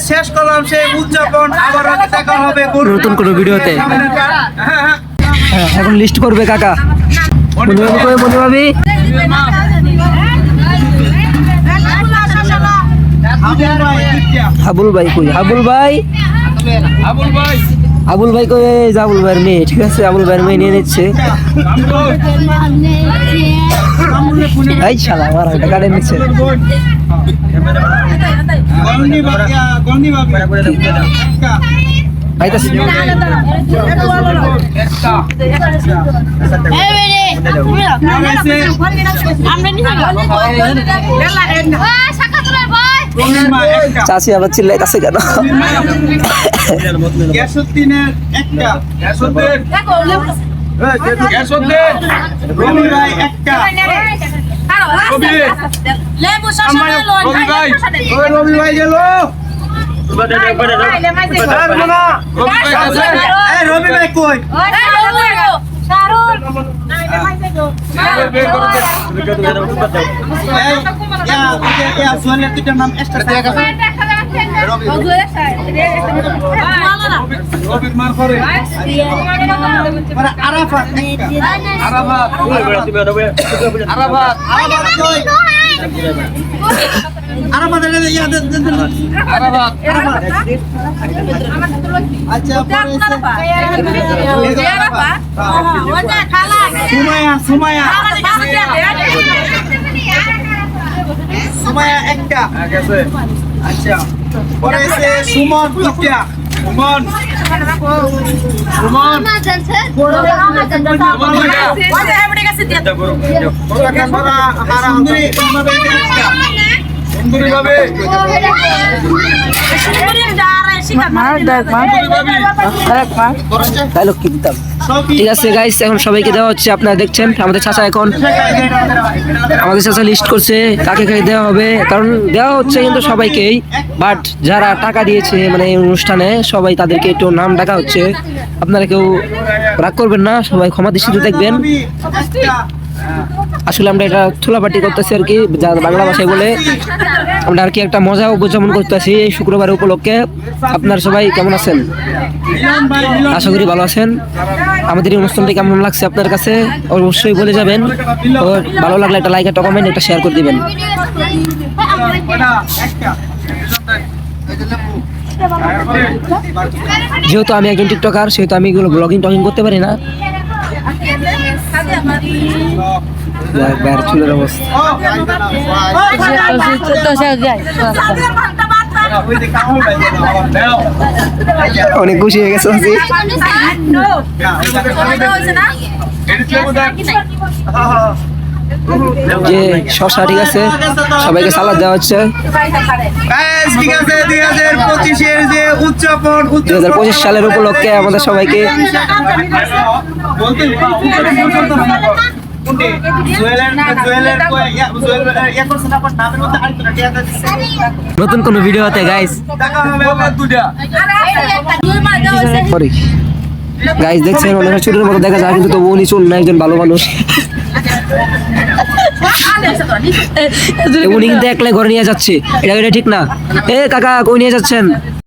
শেষ করলাম সেই উদযাপন। আবার দেখা হবে নতুন কোনো ভিডিওতে। এখন লিস্ট করবে কাকা। মনিভাবি কই মনিভাবি? আবুল ভাই কই? আবুল ভাই আবুল ভাই কই? আবুল ভাইয়ের মেয়ে, ঠিক আছে, আবুল ভাইয়ের মেয়ে নিয়ে নিচ্ছে। এই শালা আমার একটা গাড়ি নিচ্ছে। আইতাছি চাচি আবার চিল্লাইতাছে কেন? রবি ভাই কই? সুমায়া একটা। আচ্ছা পরে আছে সুমন দুটা। সুমন ঠিক আছে গাইস, এখন সবাইকে দেওয়া হচ্ছে। আপনারা দেখছেন আমাদের চাচা এখন লিস্ট করছে কাকে কাকে দেওয়া হবে, কারণ দেওয়া হচ্ছে কিন্তু সবাইকেই, বাট যারা টাকা দিয়েছে মানে এই অনুষ্ঠানে সবাই তাদেরকে একটু নাম ডাকা হচ্ছে। আপনারা কেউ রাগ করবেন না, সবাই ক্ষমা দৃষ্টিতে দেখবেন। আসলে আমরা এটা থোলাপাটি করতেছি আর কি, যা বাংলা ভাষায় বলে। আমরা আর কি একটা মজা উপস্থাপন করতেছি এই শুক্রবার উপলক্ষে। আপনারা সবাই কেমন আছেন? আশা করি ভালো আছেন। আমাদের এই অনুষ্ঠানটি কেমন লাগছে আপনার কাছে অবশ্যই বলে যাবেন। ও ভালো লাগলে একটা লাইক, একটা কমেন্ট, একটা শেয়ার করে দিবেন। যেহেতু আমি একজন টিকটকার, সেহেতু আমি এগুলো ব্লগিং টকিং করতে পারি না। চুলের অবস্থা অনেক খুশি হয়ে গেছে। যে শশা, ঠিক আছে, সবাইকে সালাদ দেওয়া হচ্ছে। 2025 সালের উপলক্ষে আমাদের সবাইকে নতুন কোন ভিডিওতে গাইস দেখছেন অনেক ছোটের মতো দেখা যায়, কিন্তু তবু উনি চুল না, একজন ভালো মানুষ। উনি কিন্তু একলাই ঘরে নিয়ে যাচ্ছে, এটা ঠিক না। এ কাকা কই নিয়ে যাচ্ছেন?